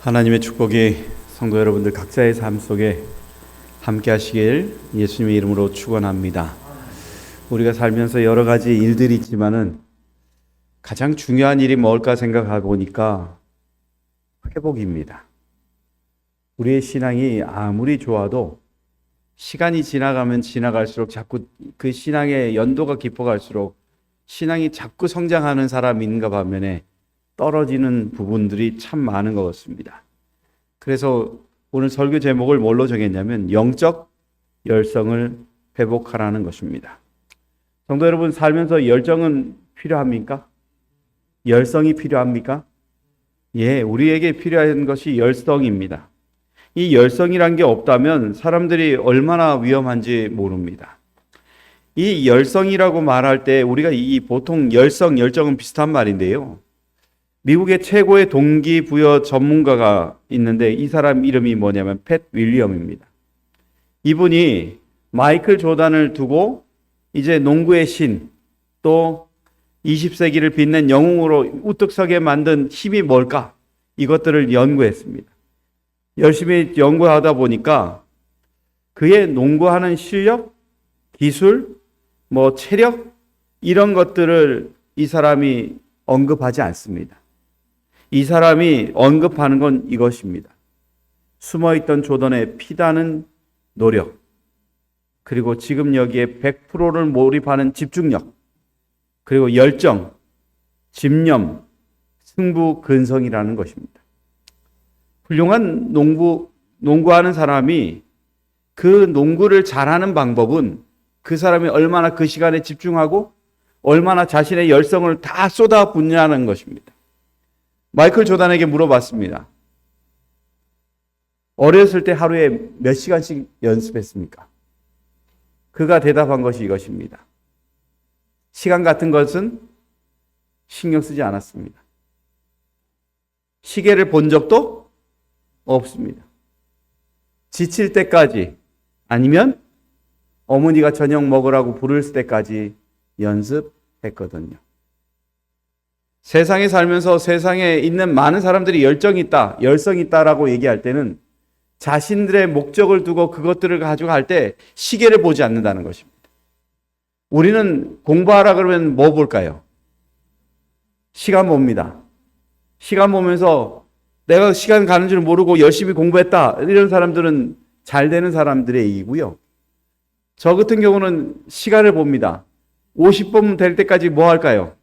하나님의 축복이 성도 여러분들 각자의 삶 속에 함께 하시길 예수님의 이름으로 축원합니다. 우리가 살면서 여러 가지 일들이 있지만은 가장 중요한 일이 뭘까 생각해 보니까 회복입니다. 우리의 신앙이 아무리 좋아도 시간이 지나가면 지나갈수록 자꾸 그 신앙의 연도가 깊어갈수록 신앙이 자꾸 성장하는 사람인가 반면에 떨어지는 부분들이 참 많은 것 같습니다. 그래서 오늘 설교 제목을 뭘로 정했냐면 영적 열성을 회복하라는 것입니다. 성도 여러분, 살면서 열정은 필요합니까? 열성이 필요합니까? 예, 우리에게 필요한 것이 열성입니다. 이 열성이란 게 없다면 사람들이 얼마나 위험한지 모릅니다. 이 열성이라고 말할 때 우리가 이 보통 열정은 비슷한 말인데요. 미국의 최고의 동기부여 전문가가 있는데 이 사람 이름이 뭐냐면 팻 윌리엄입니다. 이분이 마이클 조단을 두고 이제 농구의 신, 또 20세기를 빛낸 영웅으로 우뚝 서게 만든 힘이 뭘까? 이것들을 연구했습니다. 열심히 연구하다 보니까 그의 농구하는 실력, 기술, 체력 이런 것들을 이 사람이 언급하지 않습니다. 이 사람이 언급하는 건 이것입니다. 숨어있던 조던의 피다는 노력, 그리고 지금 여기에 100%를 몰입하는 집중력, 그리고 열정, 집념, 승부 근성이라는 것입니다. 훌륭한 농구하는 사람이 그 농구를 잘하는 방법은 그 사람이 얼마나 그 시간에 집중하고 얼마나 자신의 열성을 다 쏟아붓냐는 것입니다. 마이클 조단에게 물어봤습니다. 어렸을 때 하루에 몇 시간씩 연습했습니까? 그가 대답한 것이 이것입니다. 시간 같은 것은 신경 쓰지 않았습니다. 시계를 본 적도 없습니다. 지칠 때까지 아니면 어머니가 저녁 먹으라고 부를 때까지 연습했거든요. 세상에 살면서 세상에 있는 많은 사람들이 열정이 있다, 열성이 있다라고 얘기할 때는 자신들의 목적을 두고 그것들을 가지고 할 때 시계를 보지 않는다는 것입니다. 우리는 공부하라 그러면 뭐 볼까요? 시간 봅니다. 시간 보면서 내가 시간 가는 줄 모르고 열심히 공부했다. 이런 사람들은 잘 되는 사람들의 얘기고요. 저 같은 경우는 시간을 봅니다. 50분 될 때까지 뭐 할까요?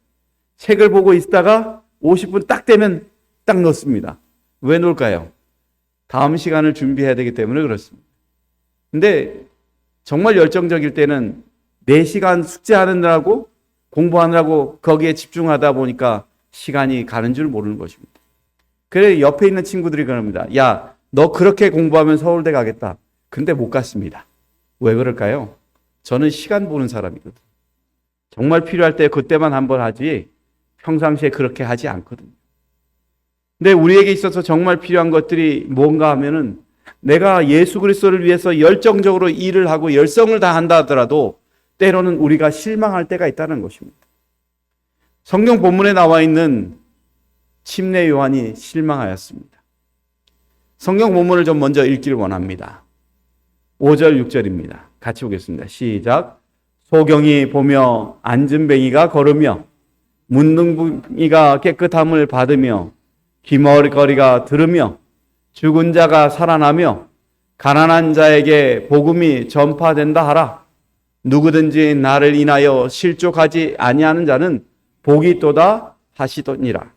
책을 보고 있다가 50분 딱 되면 딱 놓습니다. 왜 놓을까요? 다음 시간을 준비해야 되기 때문에 그렇습니다. 근데 정말 열정적일 때는 4시간 숙제하느라고 공부하느라고 거기에 집중하다 보니까 시간이 가는 줄 모르는 것입니다. 그래 옆에 있는 친구들이 그럽니다. 야, 너 그렇게 공부하면 서울대 가겠다. 근데 못 갔습니다. 왜 그럴까요? 저는 시간 보는 사람이거든요. 정말 필요할 때 그때만 한번 하지 평상시에 그렇게 하지 않거든요. 근데 우리에게 있어서 정말 필요한 것들이 뭔가 하면은 내가 예수 그리스도를 위해서 열정적으로 일을 하고 열성을 다한다 하더라도 때로는 우리가 실망할 때가 있다는 것입니다. 성경 본문에 나와 있는 침례 요한이 실망하였습니다. 성경 본문을 좀 먼저 읽기를 원합니다. 5절 6절입니다. 같이 보겠습니다. 시작. 소경이 보며 안진뱅이가 걸으며 문둥이가 깨끗함을 받으며 귀머거리가 들으며 죽은 자가 살아나며 가난한 자에게 복음이 전파된다 하라. 누구든지 나를 인하여 실족하지 아니하는 자는 복이 있도다 하시더니라.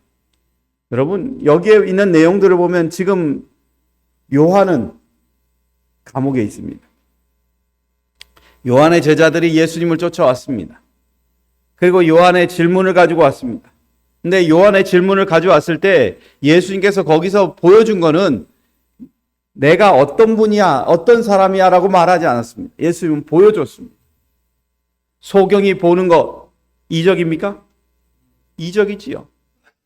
여러분, 여기에 있는 내용들을 보면 지금 요한은 감옥에 있습니다. 요한의 제자들이 예수님을 쫓아왔습니다. 그리고 요한의 질문을 가지고 왔습니다. 근데 요한의 질문을 가져왔을 때 예수님께서 거기서 보여준 거는 내가 어떤 분이야, 어떤 사람이야 라고 말하지 않았습니다. 예수님은 보여줬습니다. 소경이 보는 거 이적입니까? 이적이지요.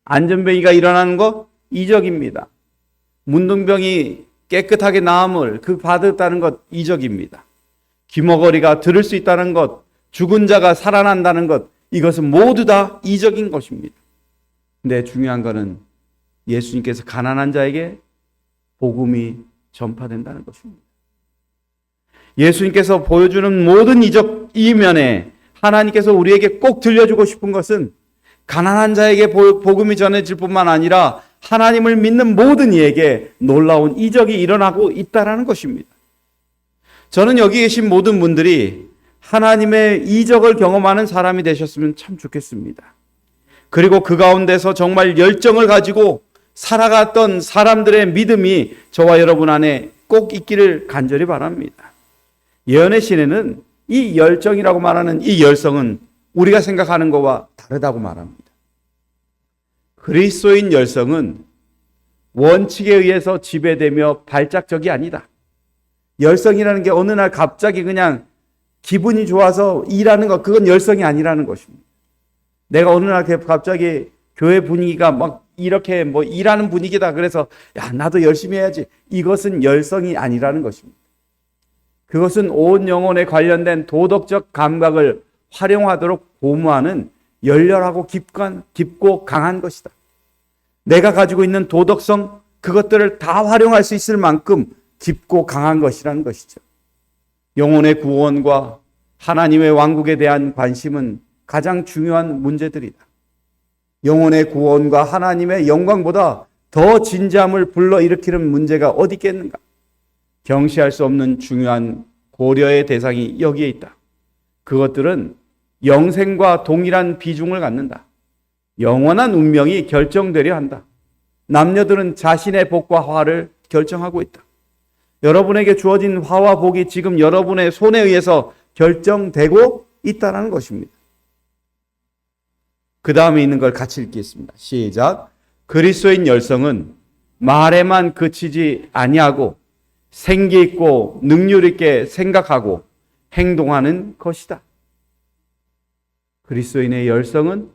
안전병이가 일어나는 거 이적입니다. 문둥병이 깨끗하게 나음을 받았다는 것 이적입니다. 귀머거리가 들을 수 있다는 것, 죽은 자가 살아난다는 것, 이것은 모두 다 이적인 것입니다. 근데 중요한 것은 예수님께서 가난한 자에게 복음이 전파된다는 것입니다. 예수님께서 보여주는 모든 이적 이면에 하나님께서 우리에게 꼭 들려주고 싶은 것은 가난한 자에게 복음이 전해질 뿐만 아니라 하나님을 믿는 모든 이에게 놀라운 이적이 일어나고 있다는 것입니다. 저는 여기 계신 모든 분들이 하나님의 이적을 경험하는 사람이 되셨으면 참 좋겠습니다. 그리고 그 가운데서 정말 열정을 가지고 살아갔던 사람들의 믿음이 저와 여러분 안에 꼭 있기를 간절히 바랍니다. 예언의 시내는 이 열정이라고 말하는 이 열성은 우리가 생각하는 것과 다르다고 말합니다. 그리스도인 열성은 원칙에 의해서 지배되며 발작적이 아니다. 열성이라는 게 어느 날 갑자기 그냥 기분이 좋아서 일하는 것, 그건 열성이 아니라는 것입니다. 내가 어느 날 갑자기 교회 분위기가 막 이렇게 뭐 일하는 분위기다. 그래서 야, 나도 열심히 해야지. 이것은 열성이 아니라는 것입니다. 그것은 온 영혼에 관련된 도덕적 감각을 활용하도록 고무하는 열렬하고 깊고 강한 것이다. 내가 가지고 있는 도덕성, 그것들을 다 활용할 수 있을 만큼 깊고 강한 것이라는 것이죠. 영혼의 구원과 하나님의 왕국에 대한 관심은 가장 중요한 문제들이다. 영혼의 구원과 하나님의 영광보다 더 진지함을 불러일으키는 문제가 어디 있겠는가? 경시할 수 없는 중요한 고려의 대상이 여기에 있다. 그것들은 영생과 동일한 비중을 갖는다. 영원한 운명이 결정되려 한다. 남녀들은 자신의 복과 화를 결정하고 있다. 여러분에게 주어진 화와 복이 지금 여러분의 손에 의해서 결정되고 있다는 것입니다. 그 다음에 있는 걸 같이 읽겠습니다. 시작. 그리스도인 열성은 말에만 그치지 아니하고 생기 있고 능률 있게 생각하고 행동하는 것이다. 그리스도인의 열성은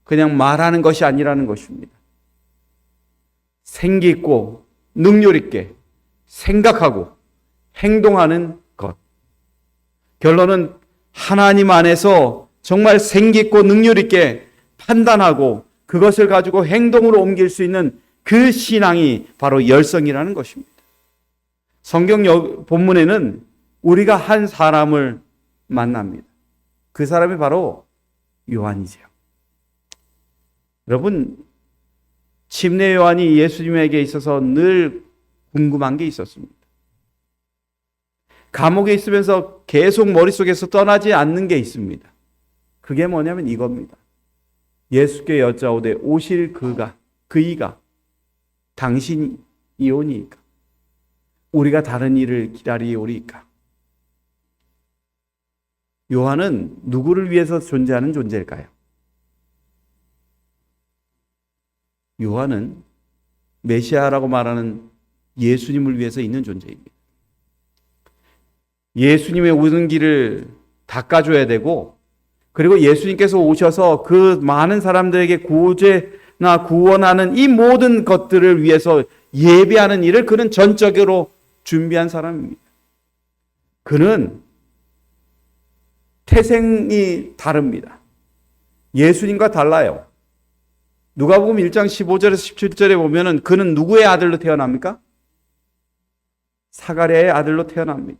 그냥 말하는 것이 아니라는 것입니다. 생기 있고 능률 있게 생각하고 행동하는 것. 결론은 하나님 안에서 정말 생기 있고 능률 있게 판단하고 그것을 가지고 행동으로 옮길 수 있는 그 신앙이 바로 열성이라는 것입니다. 성경 본문에는 우리가 한 사람을 만납니다. 그 사람이 바로 요한이죠. 여러분, 침례 요한이 예수님에게 있어서 늘 궁금한 게 있었습니다. 감옥에 있으면서 계속 머릿속에서 떠나지 않는 게 있습니다. 그게 뭐냐면 이겁니다. 예수께 여짜오되 오실 그이가 당신이 이오니이까 우리가 다른 일을 기다리오리이까. 요한은 누구를 위해서 존재하는 존재일까요? 요한은 메시아라고 말하는 예수님을 위해서 있는 존재입니다. 예수님의 오는 길을 닦아줘야 되고, 그리고 예수님께서 오셔서 그 많은 사람들에게 구제나 구원하는 이 모든 것들을 위해서 예배하는 일을 그는 전적으로 준비한 사람입니다. 그는 태생이 다릅니다. 예수님과 달라요. 누가복음 1장 15절에서 17절에 보면은 그는 누구의 아들로 태어납니까? 사가랴의 아들로 태어납니다.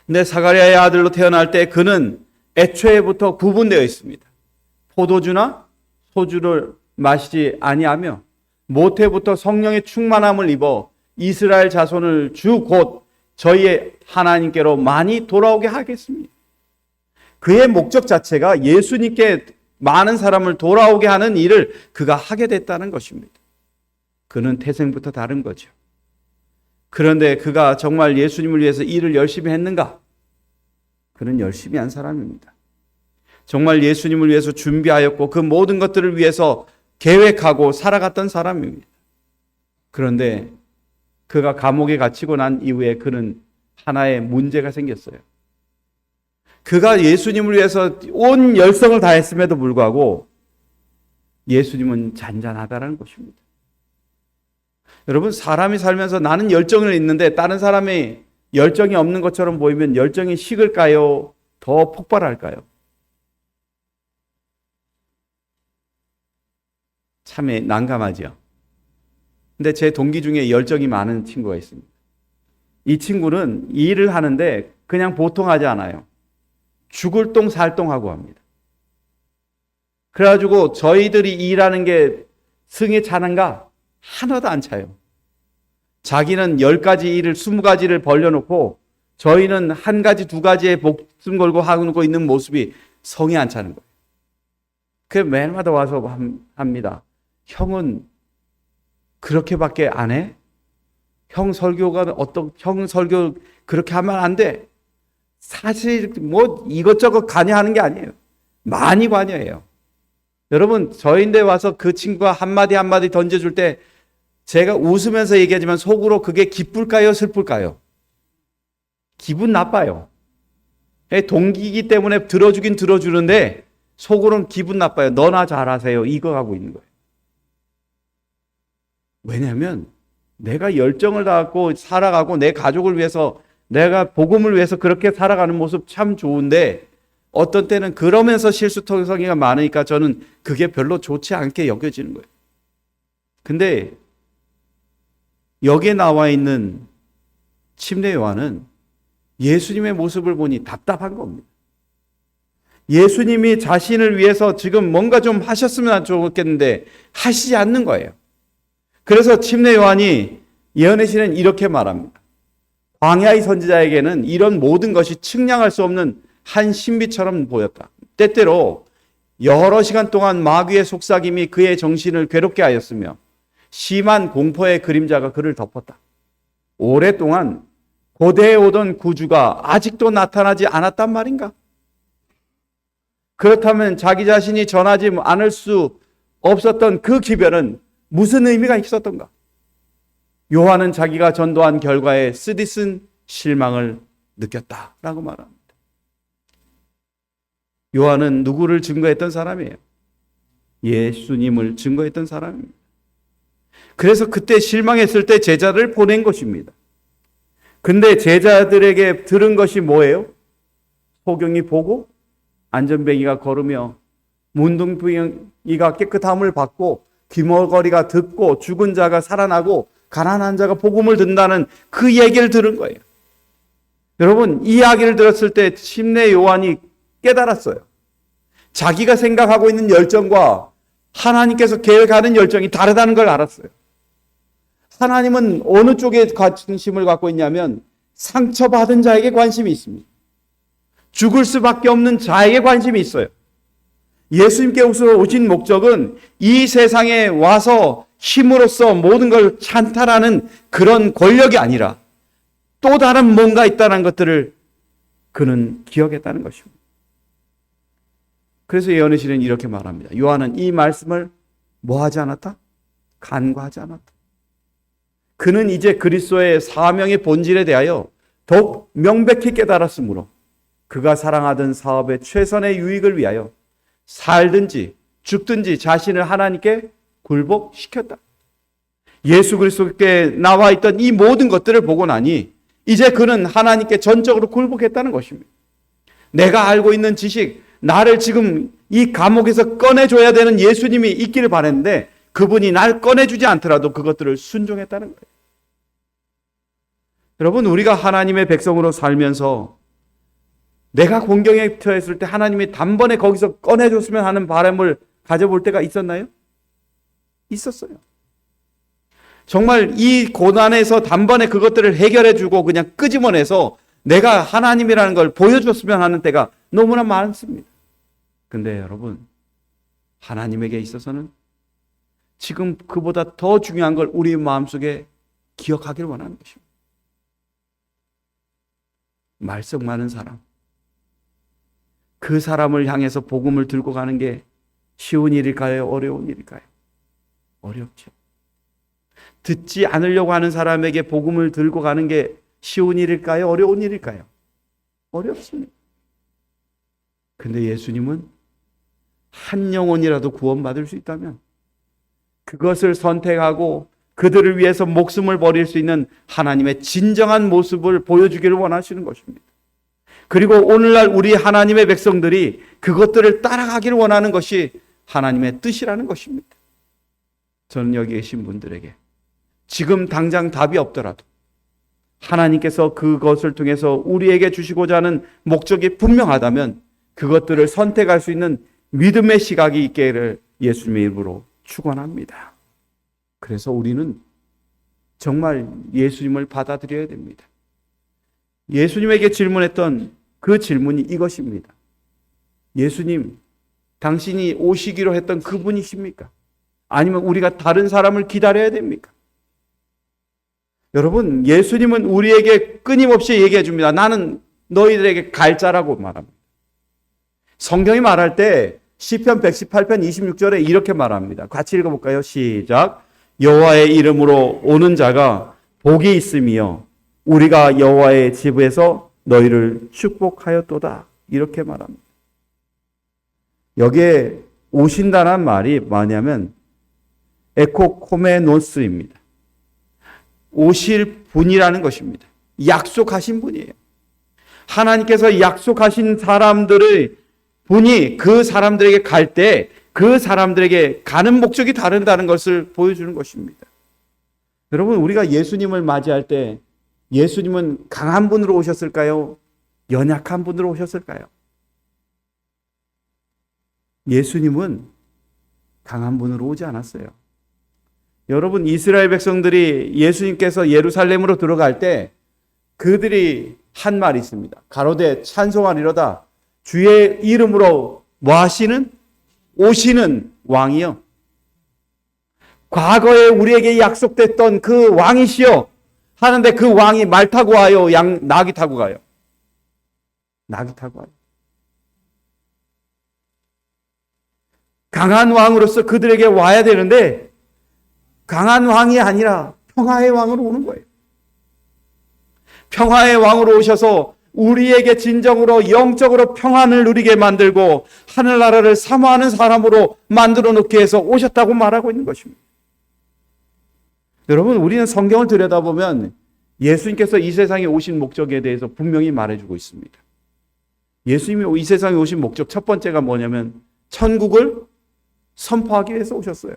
근데 사가랴의 아들로 태어날 때 그는 애초에부터 구분되어 있습니다. 포도주나 소주를 마시지 아니하며 모태부터 성령의 충만함을 입어 이스라엘 자손을 주 곧 저희의 하나님께로 많이 돌아오게 하겠습니다. 그의 목적 자체가 예수님께 많은 사람을 돌아오게 하는 일을 그가 하게 됐다는 것입니다. 그는 태생부터 다른 거죠. 그런데 그가 정말 예수님을 위해서 일을 열심히 했는가? 그는 열심히 한 사람입니다. 정말 예수님을 위해서 준비하였고 그 모든 것들을 위해서 계획하고 살아갔던 사람입니다. 그런데 그가 감옥에 갇히고 난 이후에 그는 하나의 문제가 생겼어요. 그가 예수님을 위해서 온 열성을 다했음에도 불구하고 예수님은 잔잔하다는 것입니다. 여러분, 사람이 살면서 나는 열정을 있는데 다른 사람이 열정이 없는 것처럼 보이면 열정이 식을까요? 더 폭발할까요? 참 난감하죠. 근데 제 동기 중에 열정이 많은 친구가 있습니다. 이 친구는 일을 하는데 그냥 보통 하지 않아요. 죽을 똥 살 똥하고 합니다. 그래가지고 저희들이 일하는 게 승에 차는가? 하나도 안 차요. 자기는 10가지 일을 20가지를 벌려놓고 저희는 1가지 2가지에 목숨 걸고 하고 있는 모습이 성이 안 차는 거예요. 그래서 매일마다 와서 합니다. 형은 그렇게밖에 안 해? 형 설교 그렇게 하면 안 돼. 사실 뭐 이것저것 관여하는 게 아니에요. 많이 관여해요. 여러분, 저인데 와서 그 친구가 한마디 한마디 던져줄 때 제가 웃으면서 얘기하지만 속으로 그게 기쁠까요? 슬플까요? 기분 나빠요. 동기이기 때문에 들어주긴 들어주는데 속으로는 기분 나빠요. 너나 잘하세요. 이거 하고 있는 거예요. 왜냐하면 내가 열정을 다하고 살아가고 내 가족을 위해서 내가 복음을 위해서 그렇게 살아가는 모습 참 좋은데 어떤 때는 그러면서 실수토성이가 많으니까 저는 그게 별로 좋지 않게 여겨지는 거예요. 근데 여기에 나와 있는 침례 요한은 예수님의 모습을 보니 답답한 겁니다. 예수님이 자신을 위해서 지금 뭔가 좀 하셨으면 좋겠는데 하시지 않는 거예요. 그래서 침례 요한이 예언의 시는 이렇게 말합니다. 광야의 선지자에게는 이런 모든 것이 측량할 수 없는 한 신비처럼 보였다. 때때로 여러 시간 동안 마귀의 속삭임이 그의 정신을 괴롭게 하였으며 심한 공포의 그림자가 그를 덮었다. 오랫동안 고대에 오던 구주가 아직도 나타나지 않았단 말인가? 그렇다면 자기 자신이 전하지 않을 수 없었던 그 기별은 무슨 의미가 있었던가? 요한은 자기가 전도한 결과에 쓰디쓴 실망을 느꼈다라고 말합니다. 요한은 누구를 증거했던 사람이에요? 예수님을 증거했던 사람입니다. 그래서 그때 실망했을 때 제자를 보낸 것입니다. 근데 제자들에게 들은 것이 뭐예요? 소경이 보고 안전뱅이가 걸으며 문둥병이가 깨끗함을 받고 귀머거리가 듣고 죽은 자가 살아나고 가난한 자가 복음을 듣는다는 그 얘기를 들은 거예요. 여러분, 이 이야기를 들었을 때 침례 요한이 깨달았어요. 자기가 생각하고 있는 열정과 하나님께서 계획하는 열정이 다르다는 걸 알았어요. 하나님은 어느 쪽에 관심을 갖고 있냐면 상처받은 자에게 관심이 있습니다. 죽을 수밖에 없는 자에게 관심이 있어요. 예수님께서 오신 목적은 이 세상에 와서 힘으로써 모든 걸 찬탈하는 그런 권력이 아니라 또 다른 뭔가 있다는 것들을 그는 기억했다는 것입니다. 그래서 예언의 시는 이렇게 말합니다. 요한은 이 말씀을 뭐 하지 않았다? 간과하지 않았다. 그는 이제 그리스도의 사명의 본질에 대하여 더욱 명백히 깨달았으므로 그가 사랑하던 사업의 최선의 유익을 위하여 살든지 죽든지 자신을 하나님께 굴복시켰다. 예수 그리스도께 나와 있던 이 모든 것들을 보고 나니 이제 그는 하나님께 전적으로 굴복했다는 것입니다. 내가 알고 있는 지식, 나를 지금 이 감옥에서 꺼내줘야 되는 예수님이 있기를 바랬는데 그분이 날 꺼내주지 않더라도 그것들을 순종했다는 거예요. 여러분, 우리가 하나님의 백성으로 살면서 내가 공경에 처했을 때 하나님이 단번에 거기서 꺼내줬으면 하는 바람을 가져볼 때가 있었나요? 있었어요. 정말 이 고난에서 단번에 그것들을 해결해주고 그냥 끄집어내서 내가 하나님이라는 걸 보여줬으면 하는 때가 너무나 많습니다. 근데 여러분, 하나님에게 있어서는 지금 그보다 더 중요한 걸 우리 마음속에 기억하길 원하는 것입니다. 말썽 많은 사람, 그 사람을 향해서 복음을 들고 가는 게 쉬운 일일까요? 어려운 일일까요? 어렵죠. 듣지 않으려고 하는 사람에게 복음을 들고 가는 게 쉬운 일일까요? 어려운 일일까요? 어렵습니다. 근데 예수님은 한 영혼이라도 구원받을 수 있다면 그것을 선택하고 그들을 위해서 목숨을 버릴 수 있는 하나님의 진정한 모습을 보여주기를 원하시는 것입니다. 그리고 오늘날 우리 하나님의 백성들이 그것들을 따라가기를 원하는 것이 하나님의 뜻이라는 것입니다. 저는 여기 계신 분들에게 지금 당장 답이 없더라도 하나님께서 그것을 통해서 우리에게 주시고자 하는 목적이 분명하다면 그것들을 선택할 수 있는 믿음의 시각이 있기를 예수님의 이름으로 축원합니다. 그래서 우리는 정말 예수님을 받아들여야 됩니다. 예수님에게 질문했던 그 질문이 이것입니다. 예수님, 당신이 오시기로 했던 그분이십니까? 아니면 우리가 다른 사람을 기다려야 됩니까? 여러분, 예수님은 우리에게 끊임없이 얘기해 줍니다. 나는 너희들에게 갈 자라고 말합니다. 성경이 말할 때 시편 118편 26절에 이렇게 말합니다. 같이 읽어볼까요? 시작. 여호와의 이름으로 오는 자가 복이 있으며 우리가 여호와의 집에서 너희를 축복하였도다. 이렇게 말합니다. 여기에 오신다는 말이 뭐냐면 에코코메노스입니다. 오실 분이라는 것입니다. 약속하신 분이에요. 하나님께서 약속하신 사람들의 분이 그 사람들에게 갈 때 그 사람들에게 가는 목적이 다르다는 것을 보여주는 것입니다. 여러분, 우리가 예수님을 맞이할 때 예수님은 강한 분으로 오셨을까요? 연약한 분으로 오셨을까요? 예수님은 강한 분으로 오지 않았어요. 여러분, 이스라엘 백성들이 예수님께서 예루살렘으로 들어갈 때 그들이 한 말이 있습니다. 가로되 찬송하리로다. 주의 이름으로 뭐 하시는? 오시는 왕이요. 과거에 우리에게 약속됐던 그 왕이시여 하는데 그 왕이 말 타고 와요? 낙이 타고 가요? 낙이 타고 와요. 강한 왕으로서 그들에게 와야 되는데 강한 왕이 아니라 평화의 왕으로 오는 거예요. 평화의 왕으로 오셔서 우리에게 진정으로 영적으로 평안을 누리게 만들고 하늘나라를 사모하는 사람으로 만들어 놓기 위해서 오셨다고 말하고 있는 것입니다. 여러분, 우리는 성경을 들여다보면 예수님께서 이 세상에 오신 목적에 대해서 분명히 말해주고 있습니다. 예수님이 이 세상에 오신 목적 첫 번째가 뭐냐면 천국을 선포하기 위해서 오셨어요.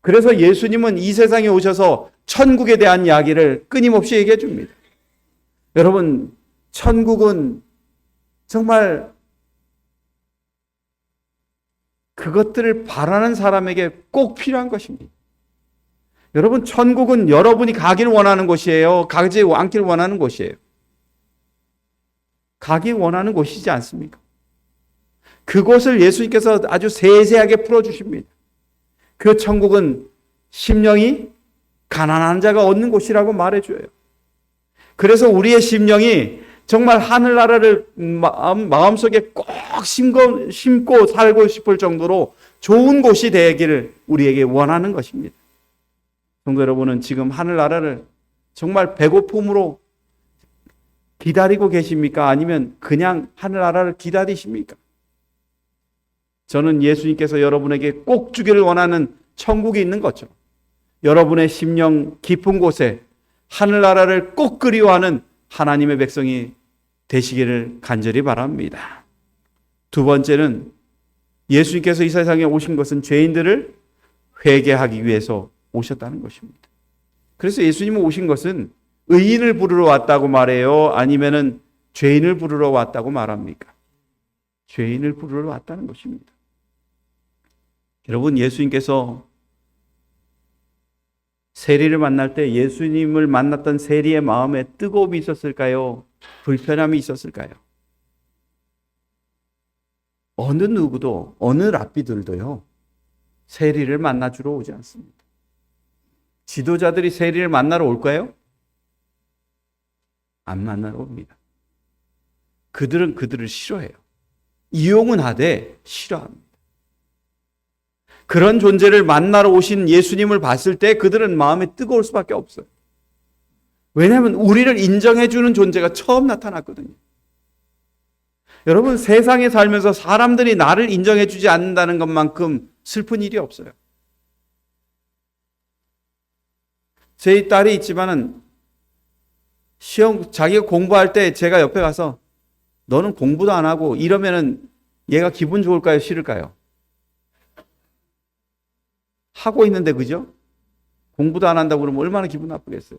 그래서 예수님은 이 세상에 오셔서 천국에 대한 이야기를 끊임없이 얘기해 줍니다. 여러분, 천국은 정말 그것들을 바라는 사람에게 꼭 필요한 것입니다. 여러분, 천국은 여러분이 가길 원하는 곳이에요? 가지 않길 원하는 곳이에요? 가길 원하는 곳이지 않습니까? 그곳을 예수님께서 아주 세세하게 풀어주십니다. 그 천국은 심령이 가난한 자가 얻는 곳이라고 말해줘요. 그래서 우리의 심령이 정말 하늘나라를 마음속에 꼭 심고 살고 싶을 정도로 좋은 곳이 되기를 우리에게 원하는 것입니다. 성도 여러분은 지금 하늘나라를 정말 배고픔으로 기다리고 계십니까? 아니면 그냥 하늘나라를 기다리십니까? 저는 예수님께서 여러분에게 꼭 주기를 원하는 천국이 있는 거죠. 여러분의 심령 깊은 곳에 하늘나라를 꼭 그리워하는 하나님의 백성이 되시기를 간절히 바랍니다. 두 번째는 예수님께서 이 세상에 오신 것은 죄인들을 회개하기 위해서 오셨다는 것입니다. 그래서 예수님은 오신 것은 의인을 부르러 왔다고 말해요? 아니면은 죄인을 부르러 왔다고 말합니까? 죄인을 부르러 왔다는 것입니다. 여러분, 예수님께서 세리를 만날 때 예수님을 만났던 세리의 마음에 뜨거움이 있었을까요? 불편함이 있었을까요? 어느 누구도, 어느 랍비들도요, 세리를 만나주러 오지 않습니다. 지도자들이 세리를 만나러 올까요? 안 만나러 옵니다. 그들은 그들을 싫어해요. 이용은 하되 싫어합니다. 그런 존재를 만나러 오신 예수님을 봤을 때 그들은 마음에 뜨거울 수밖에 없어요. 왜냐하면 우리를 인정해주는 존재가 처음 나타났거든요. 여러분, 세상에 살면서 사람들이 나를 인정해주지 않는다는 것만큼 슬픈 일이 없어요. 제 딸이 있지만은 시험 자기가 공부할 때 제가 옆에 가서 너는 공부도 안 하고 이러면은 얘가 기분 좋을까요? 싫을까요? 하고 있는데, 그죠? 공부도 안 한다고 그러면 얼마나 기분 나쁘겠어요.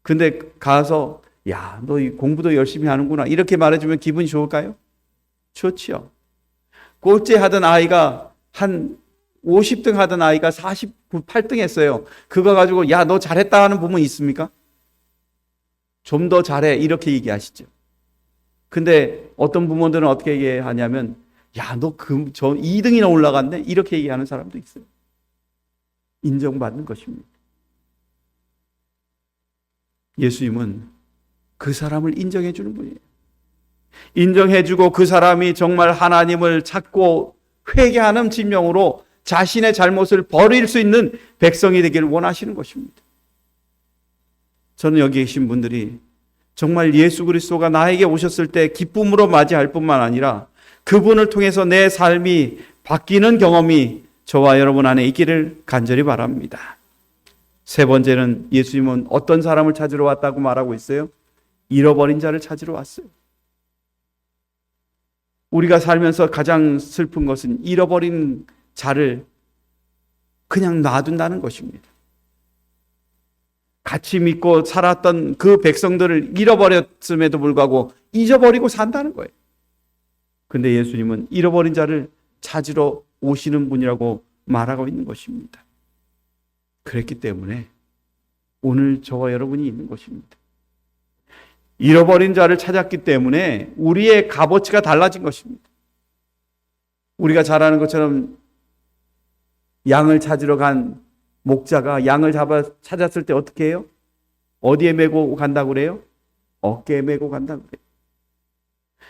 근데 가서 야, 너 공부도 열심히 하는구나 이렇게 말해주면 기분이 좋을까요? 좋지요. 꼴찌 하던 아이가 한 50등 하던 아이가 48등 했어요. 그거 가지고 야, 너 잘했다 하는 부모 있습니까? 좀 더 잘해 이렇게 얘기하시죠. 근데 어떤 부모들은 어떻게 얘기하냐면 야, 너 저 2등이나 올라갔네 이렇게 얘기하는 사람도 있어요. 인정받는 것입니다. 예수님은 그 사람을 인정해 주는 분이에요. 인정해주고 그 사람이 정말 하나님을 찾고 회개하는 진명으로 자신의 잘못을 버릴 수 있는 백성이 되기를 원하시는 것입니다. 저는 여기 계신 분들이 정말 예수 그리스도가 나에게 오셨을 때 기쁨으로 맞이할 뿐만 아니라 그분을 통해서 내 삶이 바뀌는 경험이 저와 여러분 안에 있기를 간절히 바랍니다. 세 번째는 예수님은 어떤 사람을 찾으러 왔다고 말하고 있어요? 잃어버린 자를 찾으러 왔어요. 우리가 살면서 가장 슬픈 것은 잃어버린 자를 그냥 놔둔다는 것입니다. 같이 믿고 살았던 그 백성들을 잃어버렸음에도 불구하고 잊어버리고 산다는 거예요. 근데 예수님은 잃어버린 자를 찾으러 오시는 분이라고 말하고 있는 것입니다. 그랬기 때문에 오늘 저와 여러분이 있는 것입니다. 잃어버린 자를 찾았기 때문에 우리의 값어치가 달라진 것입니다. 우리가 잘 아는 것처럼 양을 찾으러 간 목자가 양을 찾았을 때 어떻게 해요? 어디에 메고 간다고 그래요? 어깨에 메고 간다고 그래요.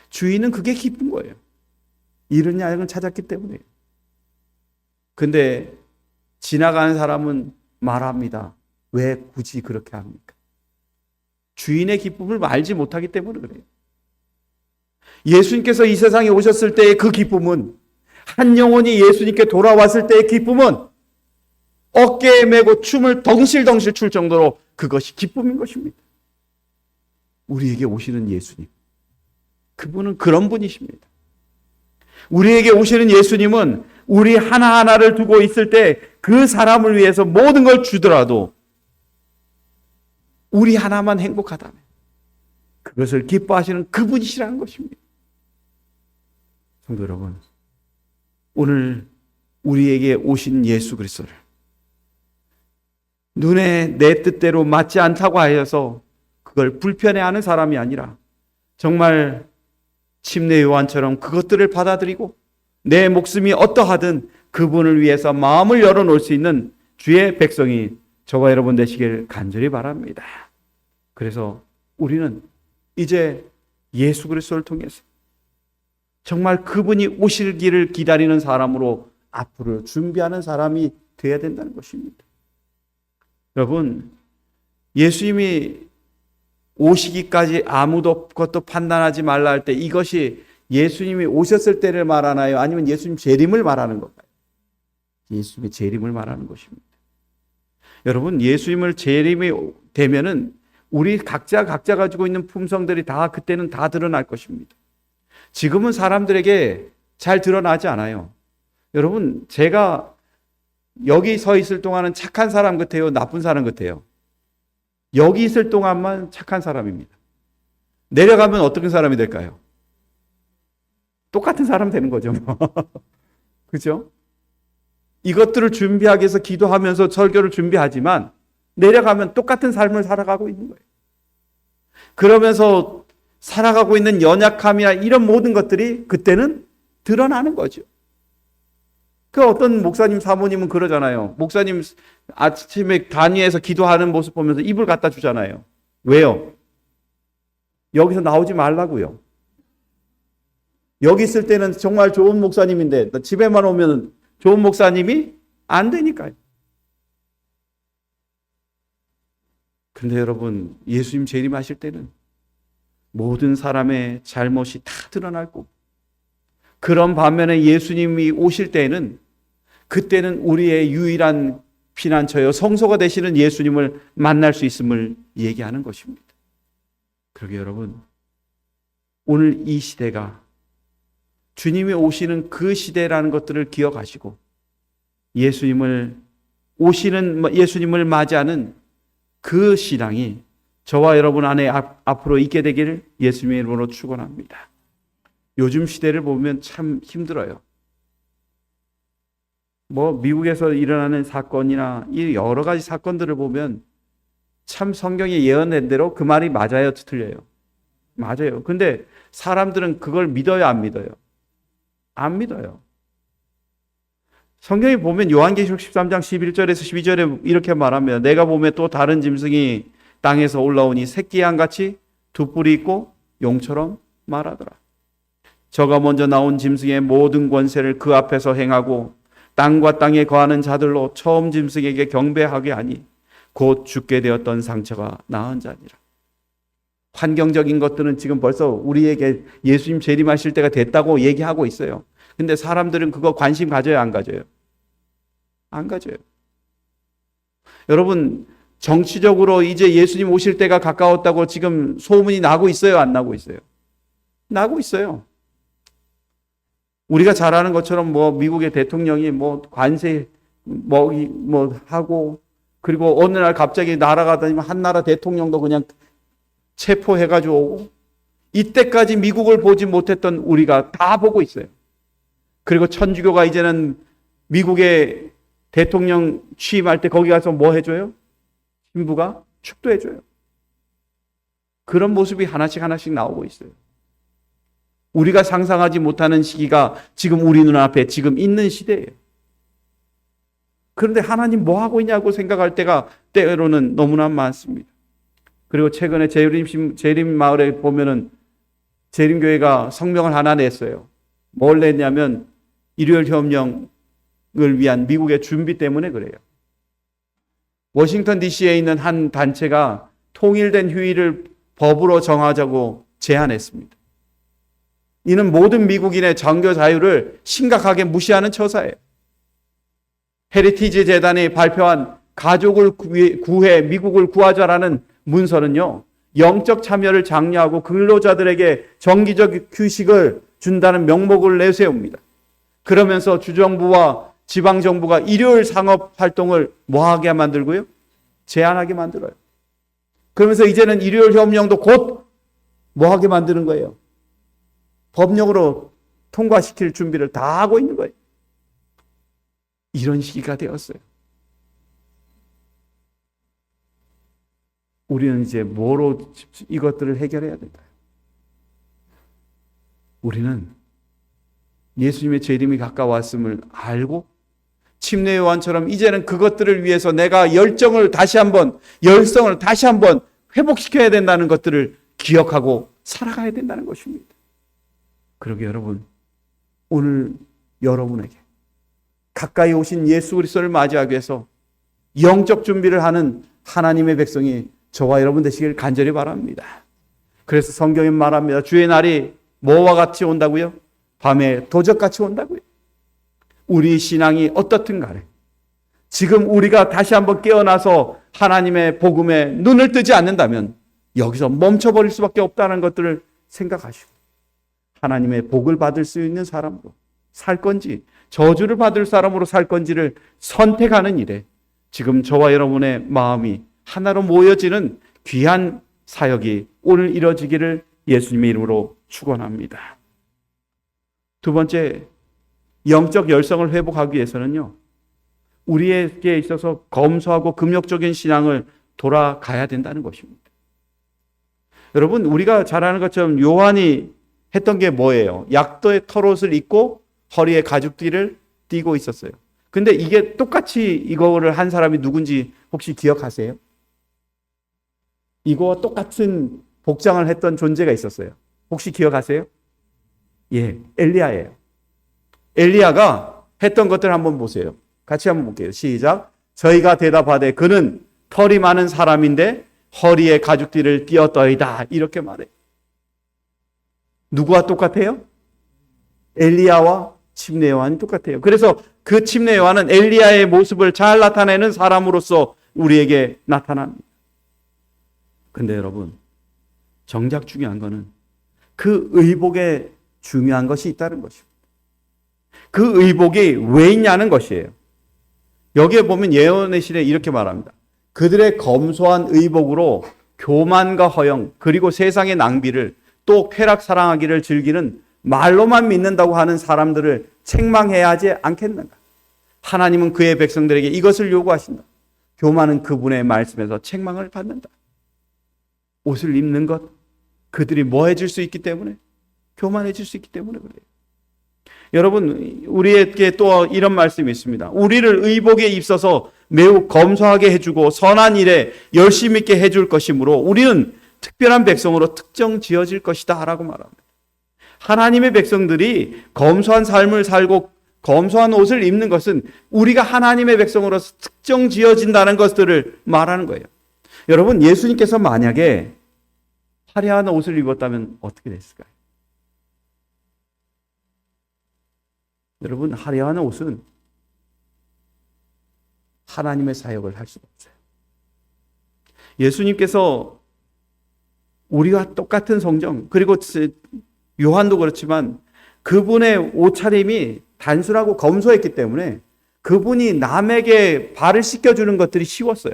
주인은 그게 기쁜 거예요. 잃은 양을 찾았기 때문에. 근데 지나가는 사람은 말합니다. 왜 굳이 그렇게 합니까? 주인의 기쁨을 알지 못하기 때문에 그래요. 예수님께서 이 세상에 오셨을 때의 그 기쁨은, 한 영혼이 예수님께 돌아왔을 때의 기쁨은 어깨에 메고 춤을 덩실덩실 출 정도로 그것이 기쁨인 것입니다. 우리에게 오시는 예수님, 그분은 그런 분이십니다. 우리에게 오시는 예수님은 우리 하나하나를 두고 있을 때 그 사람을 위해서 모든 걸 주더라도 우리 하나만 행복하다면 그것을 기뻐하시는 그분이시라는 것입니다. 성도 여러분, 오늘 우리에게 오신 예수 그리스도를 눈에 내 뜻대로 맞지 않다고 하여서 그걸 불편해하는 사람이 아니라 정말 침례 요한처럼 그것들을 받아들이고 내 목숨이 어떠하든 그분을 위해서 마음을 열어놓을 수 있는 주의 백성이 저와 여러분 되시길 간절히 바랍니다. 그래서 우리는 이제 예수 그리스도를 통해서 정말 그분이 오실 길을 기다리는 사람으로 앞으로 준비하는 사람이 되어야 된다는 것입니다. 여러분, 예수님이 오시기까지 아무도 것도 판단하지 말라 할 때 이것이 예수님이 오셨을 때를 말하나요? 아니면 예수님 재림을 말하는 건가요? 예수님의 재림을 말하는 것입니다. 여러분, 예수님을 재림이 되면은 우리 각자 가지고 있는 품성들이 다 그때는 다 드러날 것입니다. 지금은 사람들에게 잘 드러나지 않아요. 여러분, 제가 여기 서 있을 동안은 착한 사람 같아요? 나쁜 사람 같아요? 여기 있을 동안만 착한 사람입니다. 내려가면 어떤 사람이 될까요? 똑같은 사람 되는 거죠. 그죠? 이것들을 준비하기 위해서 기도하면서 설교를 준비하지만 내려가면 똑같은 삶을 살아가고 있는 거예요. 그러면서 살아가고 있는 연약함이나 이런 모든 것들이 그때는 드러나는 거죠. 그 어떤 목사님 사모님은 그러잖아요. 목사님 아침에 단위에서 기도하는 모습 보면서 입을 갖다 주잖아요. 왜요? 여기서 나오지 말라고요. 여기 있을 때는 정말 좋은 목사님인데 집에만 오면 좋은 목사님이 안 되니까요. 근데 여러분, 예수님 재림하실 때는 모든 사람의 잘못이 다 드러날 거고, 그런 반면에 예수님이 오실 때는 그때는 우리의 유일한 피난처요 성소가 되시는 예수님을 만날 수 있음을 얘기하는 것입니다. 그러게 여러분, 오늘 이 시대가 주님이 오시는 그 시대라는 것들을 기억하시고 예수님을 오시는 예수님을 맞이하는 그 신앙이 저와 여러분 안에 앞으로 있게 되기를 예수님의 이름으로 축원합니다. 요즘 시대를 보면 참 힘들어요. 미국에서 일어나는 사건이나 이 여러 가지 사건들을 보면 참 성경에 예언된 대로 그 말이 맞아요, 틀려요? 맞아요. 근데 사람들은 그걸 믿어요, 안 믿어요? 안 믿어요. 성경에 보면 요한계시록 13장 11절에서 12절에 이렇게 말합니다. 내가 보면 또 다른 짐승이 땅에서 올라오니 새끼 양같이 두 뿔이 있고 용처럼 말하더라. 저가 먼저 나온 짐승의 모든 권세를 그 앞에서 행하고 땅과 땅에 거하는 자들로 처음 짐승에게 경배하게 하니 곧 죽게 되었던 상처가 나은 자니라. 환경적인 것들은 지금 벌써 우리에게 예수님 재림하실 때가 됐다고 얘기하고 있어요. 근데 사람들은 그거 관심 가져요, 안 가져요? 안 가져요. 여러분, 정치적으로 이제 예수님 오실 때가 가까웠다고 지금 소문이 나고 있어요, 안 나고 있어요? 나고 있어요. 우리가 잘 아는 것처럼 미국의 대통령이 관세 하고, 그리고 어느 날 갑자기 나라가 다니면 한 나라 대통령도 그냥 체포해가지고 오고, 이때까지 미국을 보지 못했던 우리가 다 보고 있어요. 그리고 천주교가 이제는 미국의 대통령 취임할 때 거기 가서 뭐 해줘요? 신부가 축도해줘요. 그런 모습이 하나씩 나오고 있어요. 우리가 상상하지 못하는 시기가 지금 우리 눈앞에 지금 있는 시대예요. 그런데 하나님 뭐 하고 있냐고 생각할 때가 때로는 너무나 많습니다. 그리고 최근에 재림 마을에 보면은 재림교회가 성명을 하나 냈어요. 뭘 냈냐면 일요일 협령을 위한 미국의 준비 때문에 그래요. 워싱턴 DC에 있는 한 단체가 통일된 휴일을 법으로 정하자고 제안했습니다. 이는 모든 미국인의 종교 자유를 심각하게 무시하는 처사예요. 헤리티지 재단이 발표한 가족을 구해 미국을 구하자라는 문서는요, 영적 참여를 장려하고 근로자들에게 정기적 휴식을 준다는 명목을 내세웁니다. 그러면서 주정부와 지방정부가 일요일 상업 활동을 뭐하게 만들고요? 제한하게 만들어요. 그러면서 이제는 일요일 협령도 곧 뭐하게 만드는 거예요? 법령으로 통과시킬 준비를 다 하고 있는 거예요. 이런 시기가 되었어요. 우리는 이제 뭐로 이것들을 해결해야 될까요? 우리는 예수님의 재림이 가까웠음을 알고 침례 요한처럼 이제는 그것들을 위해서 내가 열성을 다시 한번 회복시켜야 된다는 것들을 기억하고 살아가야 된다는 것입니다. 그러게 여러분, 오늘 여러분에게 가까이 오신 예수 그리스도를 맞이하기 위해서 영적 준비를 하는 하나님의 백성이 저와 여러분 되시길 간절히 바랍니다. 그래서 성경에 말합니다. 주의 날이 뭐와 같이 온다고요? 밤에 도적같이 온다고요. 우리 신앙이 어떻든 간에 지금 우리가 다시 한번 깨어나서 하나님의 복음에 눈을 뜨지 않는다면 여기서 멈춰버릴 수밖에 없다는 것들을 생각하시고 하나님의 복을 받을 수 있는 사람으로 살 건지 저주를 받을 사람으로 살 건지를 선택하는 일에 지금 저와 여러분의 마음이 하나로 모여지는 귀한 사역이 오늘 이루어지기를 예수님의 이름으로 축원합니다. 두 번째, 영적 열성을 회복하기 위해서는요, 우리에게 있어서 검소하고 금욕적인 신앙을 돌아가야 된다는 것입니다. 여러분, 우리가 잘 아는 것처럼 요한이 했던 게 뭐예요? 약도의 털옷을 입고 허리에 가죽띠를 띠고 있었어요. 근데 이게 똑같이 이거를 한 사람이 누군지 혹시 기억하세요? 이거와 똑같은 복장을 했던 존재가 있었어요. 혹시 기억하세요? 예, 엘리야예요. 엘리야가 했던 것들 한번 보세요. 같이 한번 볼게요. 시작. 저희가 대답하되 그는 털이 많은 사람인데 허리에 가죽띠를 띄었더이다. 이렇게 말해요. 누구와 똑같아요? 엘리야와 침례 요한이 똑같아요. 그래서 그 침례 요한은 엘리야의 모습을 잘 나타내는 사람으로서 우리에게 나타납니다. 근데 여러분, 정작 중요한 거는 그 의복에 중요한 것이 있다는 것입니다. 그 의복이 왜 있냐는 것이에요. 여기에 보면 예언의 시에 이렇게 말합니다. 그들의 검소한 의복으로 교만과 허영 그리고 세상의 낭비를 또 쾌락 사랑하기를 즐기는 말로만 믿는다고 하는 사람들을 책망해야 하지 않겠는가? 하나님은 그의 백성들에게 이것을 요구하신다. 교만은 그분의 말씀에서 책망을 받는다. 옷을 입는 것, 그들이 뭐해질 수 있기 때문에, 교만해질 수 있기 때문에 그래요. 여러분, 우리에게 또 이런 말씀이 있습니다. 우리를 의복에 입서서 매우 검소하게 해주고 선한 일에 열심 있게 해줄 것이므로 우리는 특별한 백성으로 특정 지어질 것이다 라고 말합니다. 하나님의 백성들이 검소한 삶을 살고 검소한 옷을 입는 것은 우리가 하나님의 백성으로서 특정 지어진다는 것들을 말하는 거예요. 여러분, 예수님께서 만약에 화려한 옷을 입었다면 어떻게 됐을까요? 여러분, 화려한 옷은 하나님의 사역을 할 수가 없어요. 예수님께서 우리와 똑같은 성정, 그리고 요한도 그렇지만 그분의 옷차림이 단순하고 검소했기 때문에 그분이 남에게 발을 씻겨주는 것들이 쉬웠어요.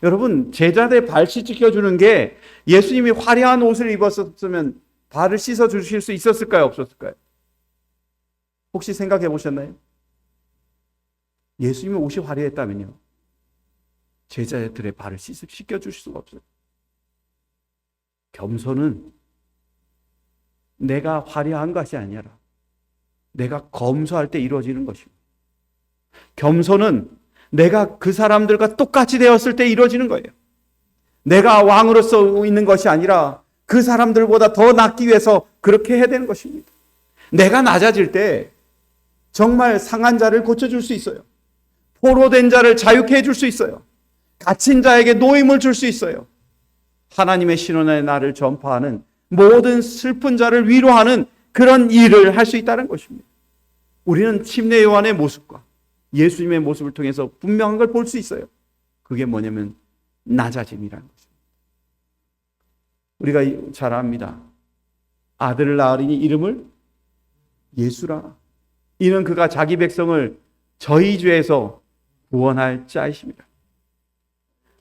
여러분, 제자들 발 씻겨주는 게 예수님이 화려한 옷을 입었으면 발을 씻어주실 수 있었을까요? 없었을까요? 혹시 생각해 보셨나요? 예수님의 옷이 화려했다면요, 제자들의 발을 씻겨주실 수가 없어요. 겸손은 내가 화려한 것이 아니라 내가 검소할 때 이루어지는 것입니다. 겸손은 내가 그 사람들과 똑같이 되었을 때 이루어지는 거예요. 내가 왕으로서 있는 것이 아니라 그 사람들보다 더 낫기 위해서 그렇게 해야 되는 것입니다. 내가 낮아질 때 정말 상한 자를 고쳐줄 수 있어요. 포로된 자를 자유케 해줄 수 있어요. 갇힌 자에게 노임을 줄 수 있어요. 하나님의 신원의 날을 전파하는, 모든 슬픈 자를 위로하는 그런 일을 할 수 있다는 것입니다. 우리는 침례 요한의 모습과 예수님의 모습을 통해서 분명한 걸 볼 수 있어요. 그게 뭐냐면 낮아짐이라는 것입니다. 우리가 잘 압니다. 아들을 낳으리니 이름을 예수라. 이는 그가 자기 백성을 저희 죄에서 구원할 자이십니다.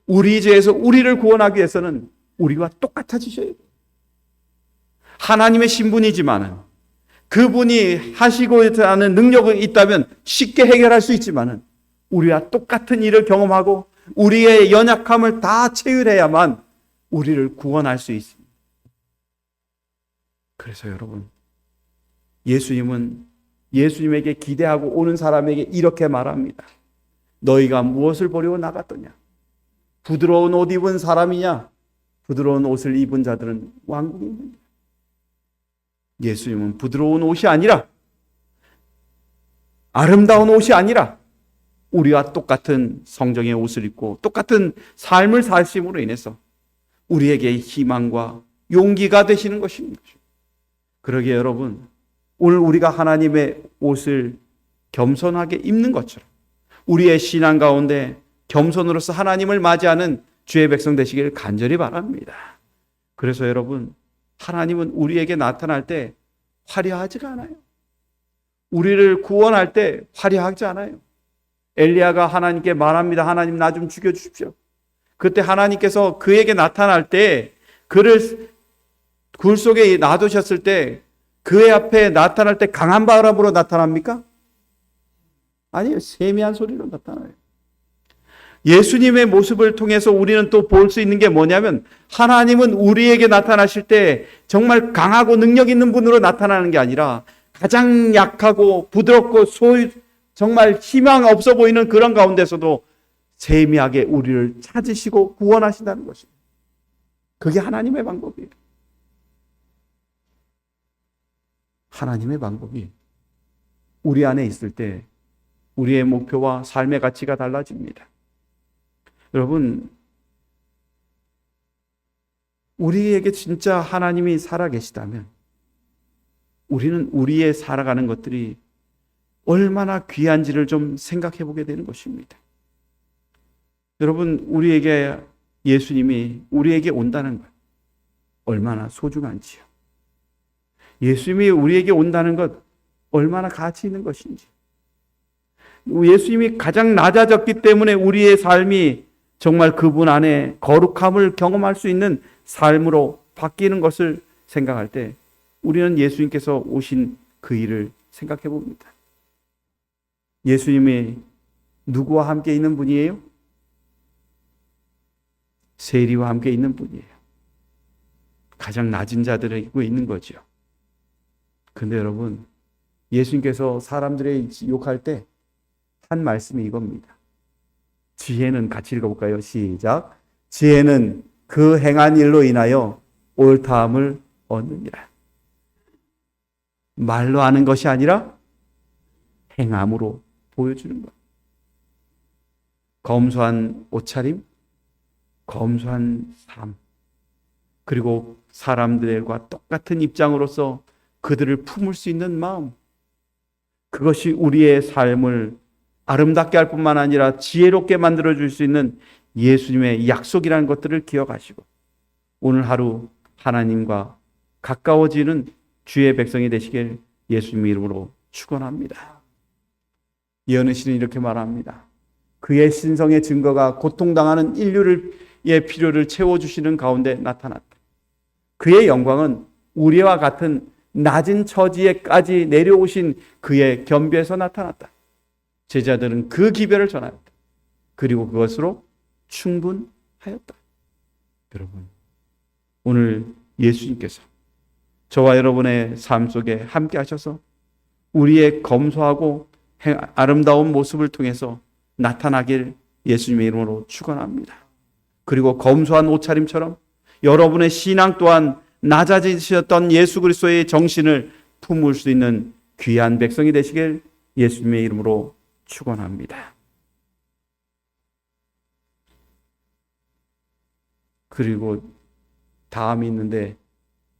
우리 죄에서 우리를 구원하기 위해서는 우리와 똑같아지셔야 돼요. 하나님의 신분이지만은, 그분이 하시고 하는 능력이 있다면 쉽게 해결할 수 있지만은, 우리와 똑같은 일을 경험하고 우리의 연약함을 다 체휼해야만 우리를 구원할 수 있습니다. 그래서 여러분, 예수님에게 기대하고 오는 사람에게 이렇게 말합니다. 너희가 무엇을 보려고 나갔더냐? 부드러운 옷 입은 사람이냐? 부드러운 옷을 입은 자들은 왕국이 있느니라. 예수님은 부드러운 옷이 아니라, 아름다운 옷이 아니라 우리와 똑같은 성정의 옷을 입고 똑같은 삶을 사심으로 인해서 우리에게 희망과 용기가 되시는 것입니다. 그러기에 여러분, 오늘 우리가 하나님의 옷을 겸손하게 입는 것처럼 우리의 신앙 가운데 겸손으로서 하나님을 맞이하는 주의 백성 되시길 간절히 바랍니다. 그래서 여러분, 하나님은 우리에게 나타날 때 화려하지가 않아요. 우리를 구원할 때 화려하지 않아요. 엘리야가 하나님께 말합니다. 하나님, 나 좀 죽여주십시오. 그때 하나님께서 그에게 나타날 때, 그를 굴 속에 놔두셨을 때 그의 앞에 나타날 때 강한 바람으로 나타납니까? 아니요. 세미한 소리로 나타나요. 예수님의 모습을 통해서 우리는 또 볼 수 있는 게 뭐냐면, 하나님은 우리에게 나타나실 때 정말 강하고 능력 있는 분으로 나타나는 게 아니라 가장 약하고 부드럽고 정말 희망 없어 보이는 그런 가운데서도 세미하게 우리를 찾으시고 구원하신다는 것입니다. 그게 하나님의 방법이에요. 하나님의 방법이 우리 안에 있을 때 우리의 목표와 삶의 가치가 달라집니다. 여러분, 우리에게 진짜 하나님이 살아계시다면 우리는 우리의 살아가는 것들이 얼마나 귀한지를 좀 생각해 보게 되는 것입니다. 여러분, 우리에게 예수님이 우리에게 온다는 것 얼마나 소중한지요. 예수님이 우리에게 온다는 것 얼마나 가치 있는 것인지. 예수님이 가장 낮아졌기 때문에 우리의 삶이 정말 그분 안에 거룩함을 경험할 수 있는 삶으로 바뀌는 것을 생각할 때 우리는 예수님께서 오신 그 일을 생각해 봅니다. 예수님이 누구와 함께 있는 분이에요? 세리와 함께 있는 분이에요. 가장 낮은 자들이고 있는 거죠. 근데 여러분, 예수님께서 사람들의 욕할 때 한 말씀이 이겁니다. 지혜는, 같이 읽어볼까요? 시작. 지혜는 그 행한 일로 인하여 옳다함을 얻느니라. 말로 하는 것이 아니라 행함으로 보여주는 것. 검소한 옷차림, 검소한 삶, 그리고 사람들과 똑같은 입장으로서 그들을 품을 수 있는 마음, 그것이 우리의 삶을 아름답게 할 뿐만 아니라 지혜롭게 만들어줄 수 있는 예수님의 약속이라는 것들을 기억하시고 오늘 하루 하나님과 가까워지는 주의 백성이 되시길 예수님의 이름으로 축원합니다. 예언의 시는 이렇게 말합니다. 그의 신성의 증거가 고통당하는 인류의 필요를 채워주시는 가운데 나타났다. 그의 영광은 우리와 같은 낮은 처지에까지 내려오신 그의 겸비에서 나타났다. 제자들은 그 기별을 전하였다. 그리고 그것으로 충분하였다. 여러분, 오늘 예수님께서 저와 여러분의 삶 속에 함께 하셔서 우리의 검소하고 아름다운 모습을 통해서 나타나길 예수님의 이름으로 축원합니다. 그리고 검소한 옷차림처럼 여러분의 신앙 또한 낮아지셨던 예수 그리스도의 정신을 품을 수 있는 귀한 백성이 되시길 예수님의 이름으로 축원합니다. 그리고 다음이 있는데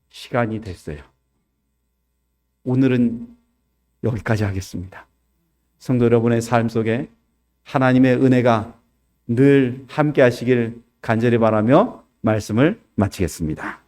시간이 됐어요. 오늘은 여기까지 하겠습니다. 성도 여러분의 삶 속에 하나님의 은혜가 늘 함께 하시길 간절히 바라며 말씀을 마치겠습니다.